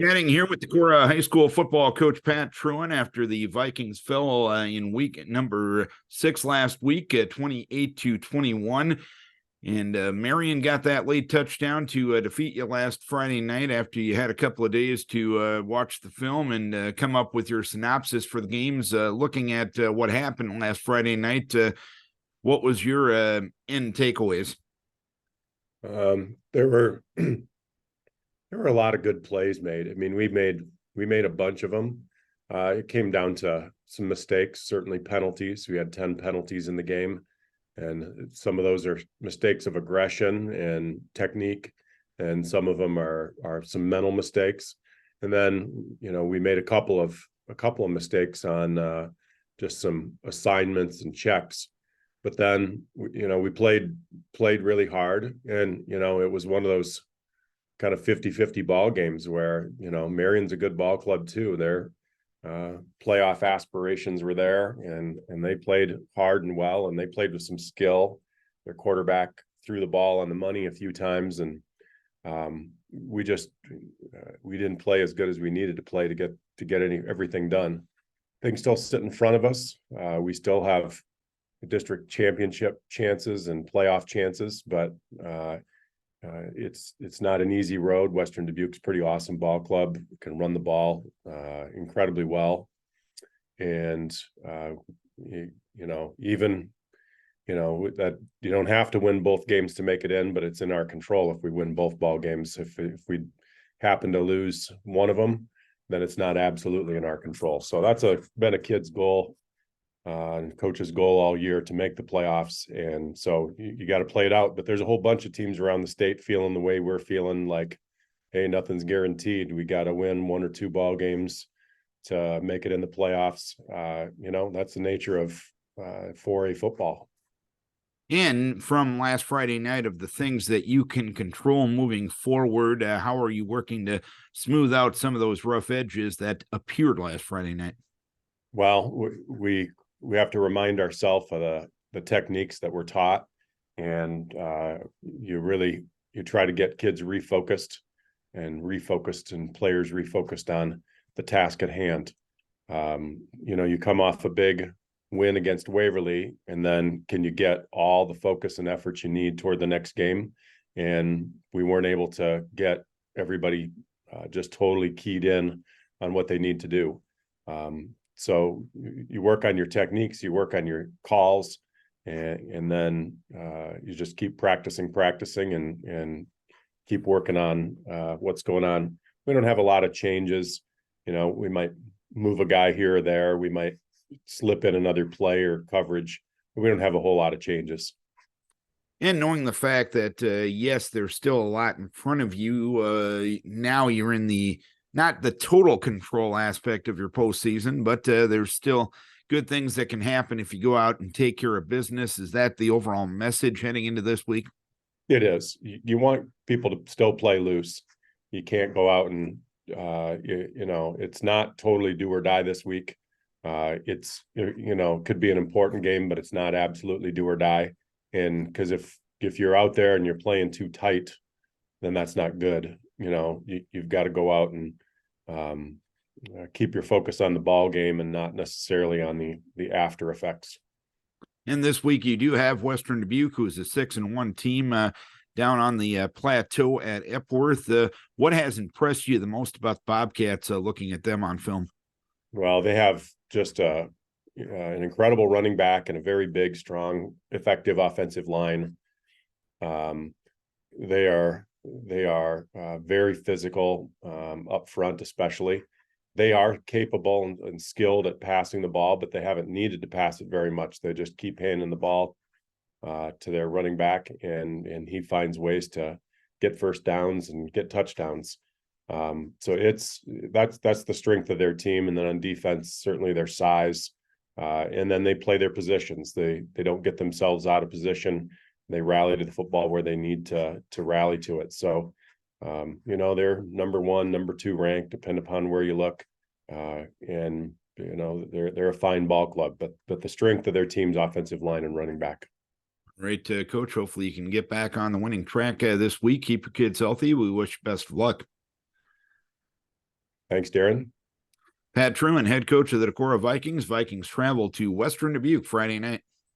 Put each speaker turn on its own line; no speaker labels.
Chatting here with the Cora High School football coach Pat Trewin after the Vikings fell in week number 6 last week, 28-21, and Marion got that late touchdown to defeat you last Friday night after you had a couple of days to watch the film and come up with your synopsis for the games. Looking at what happened last Friday night, what was your end takeaways?
There were there were a lot of good plays made. I mean, we made a bunch of them. It came down to some mistakes, certainly penalties. We had 10 penalties in the game, and some of those are mistakes of aggression and technique, and some of them are some mental mistakes. And then, we made a couple of mistakes on just some assignments and checks. But then, we played really hard, and it was one of those kind of 50-50 ball games where, Marion's a good ball club too. Their playoff aspirations were there, and they played hard and well, and they played with some skill. Their quarterback threw the ball on the money a few times, and we didn't play as good as we needed to play to get everything done. Things still sit in front of us. We still have district championship chances and playoff chances, but it's not an easy road. Western Dubuque's pretty awesome ball club, can run the ball incredibly well, and even that you don't have to win both games to make it in, but it's in our control if we win both ball games. If we happen to lose one of them, then it's not absolutely in our control. So that's been a kid's goal and coach's goal all year to make the playoffs. And so you got to play it out. But there's a whole bunch of teams around the state feeling the way we're feeling, like, hey, nothing's guaranteed. We got to win one or two ball games to make it in the playoffs. That's the nature of 4A football.
And from last Friday night, of the things that you can control moving forward, how are you working to smooth out some of those rough edges that appeared last Friday night?
Well, we have to remind ourselves of the techniques that we're taught, and you try to get kids refocused and players refocused on the task at hand. You come off a big win against Waverly, and then can you get all the focus and effort you need toward the next game? And we weren't able to get everybody just totally keyed in on what they need to do. So you work on your techniques, you work on your calls, and then you just keep practicing and keep working on what's going on. We don't have a lot of changes. We might move a guy here or there. We might slip in another play or coverage. We don't have a whole lot of changes.
And knowing the fact that, yes, there's still a lot in front of you, now you're in not the total control aspect of your postseason, but there's still good things that can happen if you go out and take care of business. Is that the overall message heading into this week?
It is. You want people to still play loose. You can't go out and, it's not totally do or die this week. It's, could be an important game, but it's not absolutely do or die. And because if you're out there and you're playing too tight, then that's not good. You've got to go out and keep your focus on the ball game and not necessarily on the after effects.
And this week you do have Western Dubuque, who's a 6-1 team down on the plateau at Epworth. What has impressed you the most about the Bobcats looking at them on film?
Well, they have just an incredible running back and a very big, strong, effective offensive line. They are very physical up front, especially. They are capable and skilled at passing the ball, but they haven't needed to pass it very much. They just keep handing the ball to their running back, and he finds ways to get first downs and get touchdowns. So that's the strength of their team. And then on defense, certainly their size, and then they play their positions. They don't get themselves out of position. They rally to the football where they need to rally to it. So, they're number 1, number 2 ranked, depending upon where you look. And they're a fine ball club, but the strength of their team's offensive line and running back.
Right, Coach. Hopefully you can get back on the winning track this week. Keep your kids healthy. We wish you best of luck.
Thanks, Darren.
Pat Trewin, head coach of the Decorah Vikings. Vikings travel to Western Dubuque Friday night.